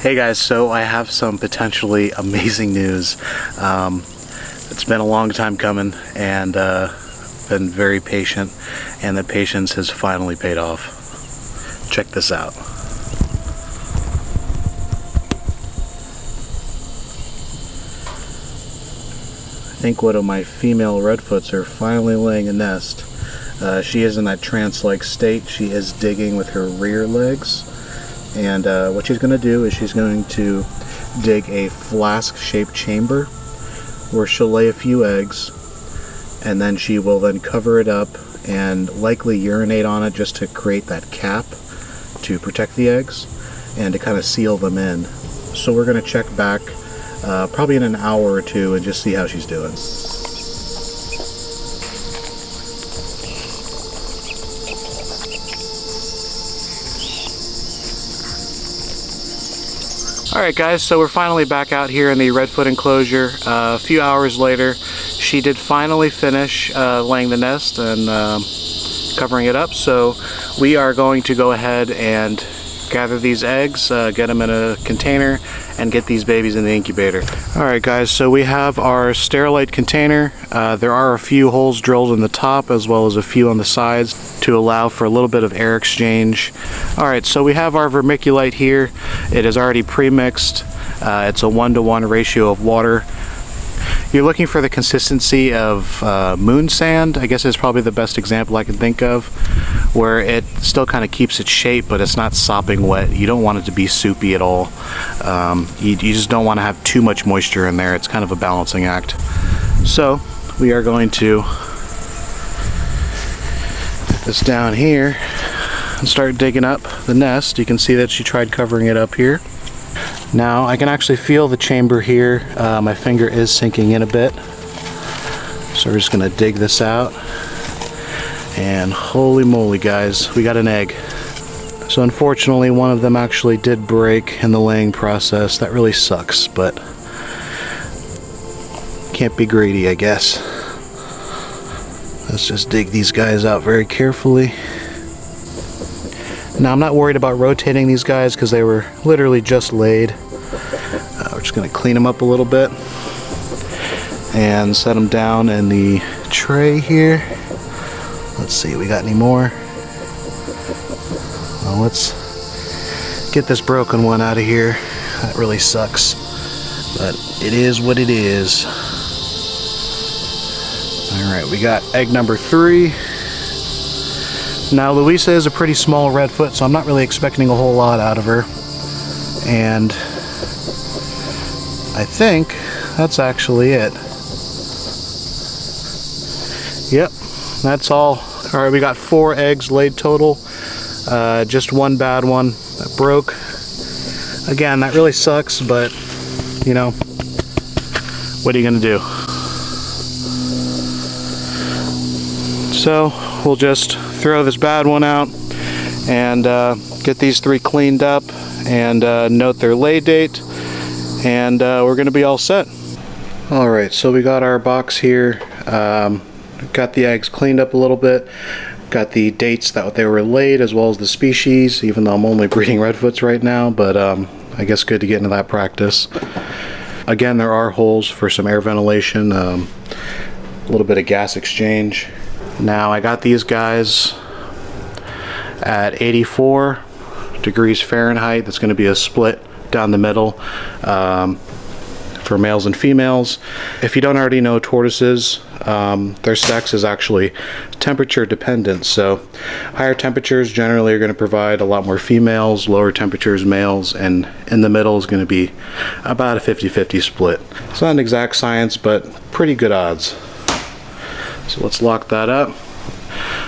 Hey guys, so I have some potentially amazing news. It's been a long time coming and been very patient, and the patience has finally paid off. Check this out. I think one of my female redfoots are finally laying a nest. She is in that trance-like state. She is digging with her rear legs. And what she's going to do is she's going to dig a flask-shaped chamber where she'll lay a few eggs, and then she will then cover it up and likely urinate on it just to create that cap to protect the eggs and to kind of seal them in. So we're going to check back probably in an hour or two and just see how she's doing. Alright guys, so we're finally back out here in the redfoot enclosure. A few hours later, she did finally finish laying the nest and covering it up. So we are going to go ahead and gather these eggs, get them in a container, and get these babies in the incubator. Alright guys, so we have our Sterilite container. There are a few holes drilled in the top as well as a few on the sides to allow for a little bit of air exchange. Alright, so we have our vermiculite here. It is already pre-mixed. It's a 1-to-1 ratio of water. You're looking for the consistency of moon sand, I guess is probably the best example I can think of, where it still kind of keeps its shape, but it's not sopping wet. You don't want it to be soupy at all. You just don't want to have too much moisture in there. It's kind of a balancing act. So we are going to put this down here and start digging up the nest. You can see that she tried covering it up here. Now I can actually feel the chamber here. My finger is sinking in a bit. So we're just gonna dig this out. And holy moly guys, we got an egg. So unfortunately one of them actually did break in the laying process. That really sucks, but can't be greedy, I guess. Let's just dig these guys out very carefully. Now I'm not worried about rotating these guys because they were literally just laid. We're just going to clean them up a little bit and set them down in the tray here. Let's see, we got any more? Well, let's get this broken one out of here. That really sucks, but it is what it is. Alright, we got egg number 3. Now Louisa is a pretty small redfoot, so I'm not really expecting a whole lot out of her. And I think that's actually it. Yep, that's all. Alright, we got 4 eggs laid total. Just one bad one that broke. Again, that really sucks, but you know, what are you gonna do? So we'll just throw this bad one out and get these 3 cleaned up and note their lay date, and we're gonna be all set. Alright, so we got our box here. Got the eggs cleaned up a little bit, got the dates that they were laid as well as the species, even though I'm only breeding redfoots right now, but I guess good to get into that practice. Again, there are holes for some air ventilation, a little bit of gas exchange. Now I got these guys at 84 degrees Fahrenheit. That's going to be a split down the middle for males and females. If you don't already know tortoises, their sex is actually temperature dependent. So higher temperatures generally are going to provide a lot more females, lower temperatures males, and in the middle is going to be about a 50-50 split. It's not an exact science, but pretty good odds. So let's lock that up.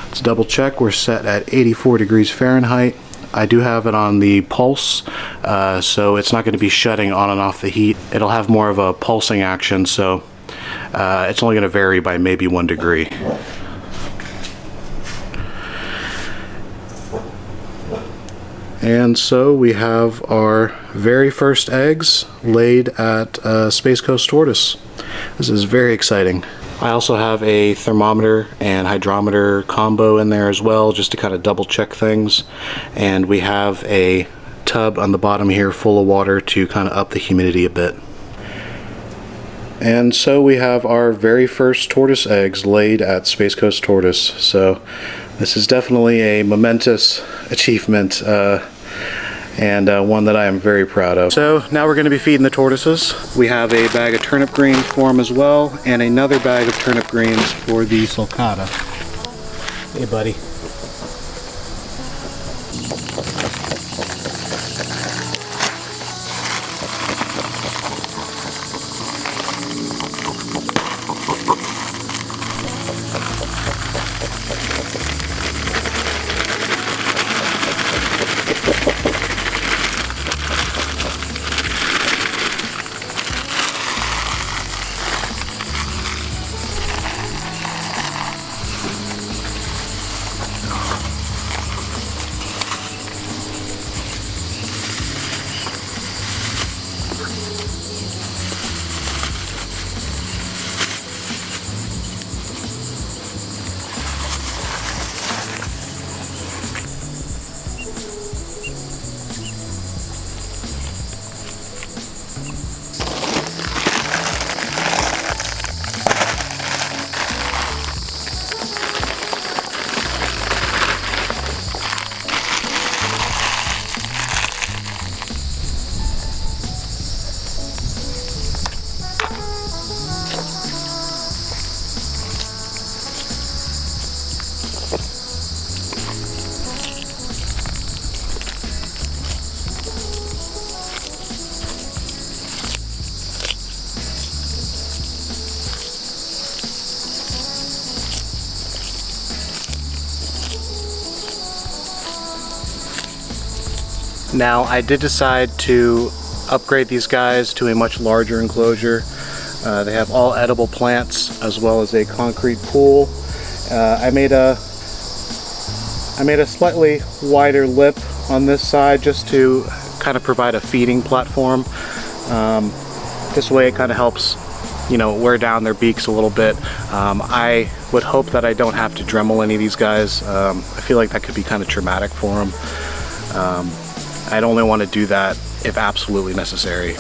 Let's double check. We're set at 84 degrees Fahrenheit. I do have it on the pulse, so it's not going to be shutting on and off the heat. It'll have more of a pulsing action, so it's only going to vary by maybe 1 degree. And so we have our very first eggs laid at Space Coast Tortoise. This is very exciting. I also have a thermometer and hydrometer combo in there as well, just to kind of double check things. And we have a tub on the bottom here full of water to kind of up the humidity a bit. And so we have our very first tortoise eggs laid at Space Coast Tortoise. So this is definitely a momentous achievement and one that I am very proud of. So now we're going to be feeding the tortoises. We have a bag of turnip greens for them as well, and another bag of turnip greens for the sulcata. Hey buddy. Now, I did decide to upgrade these guys to a much larger enclosure. They have all edible plants as well as a concrete pool. I made a slightly wider lip on this side just to kind of provide a feeding platform. This way it kind of helps, you know, wear down their beaks a little bit. I would hope that I don't have to Dremel any of these guys. I feel like that could be kind of traumatic for them. I'd only want to do that if absolutely necessary.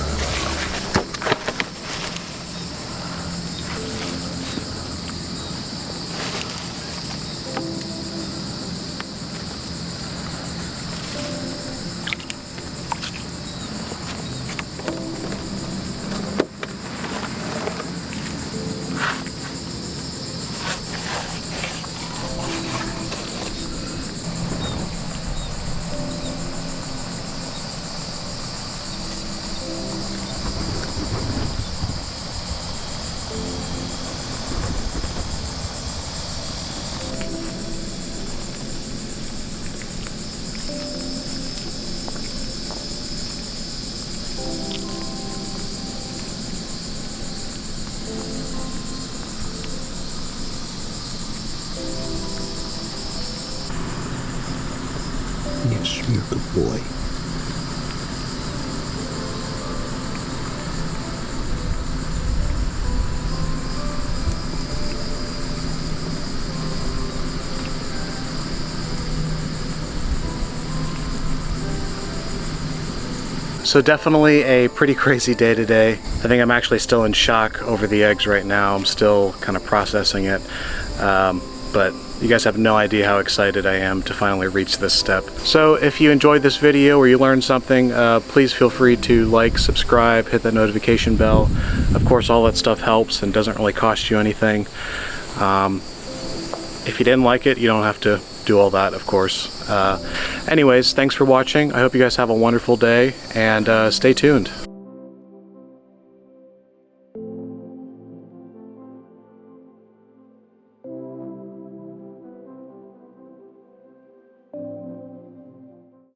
Yes, you're a good boy. So definitely a pretty crazy day today. I think I'm actually still in shock over the eggs right now. I'm still kind of processing it. But you guys have no idea how excited I am to finally reach this step. So if you enjoyed this video or you learned something, please feel free to like, subscribe, hit that notification bell. Of course, all that stuff helps and doesn't really cost you anything. If you didn't like it, you don't have to do all that, of course. Anyways, thanks for watching. I hope you guys have a wonderful day, and stay tuned.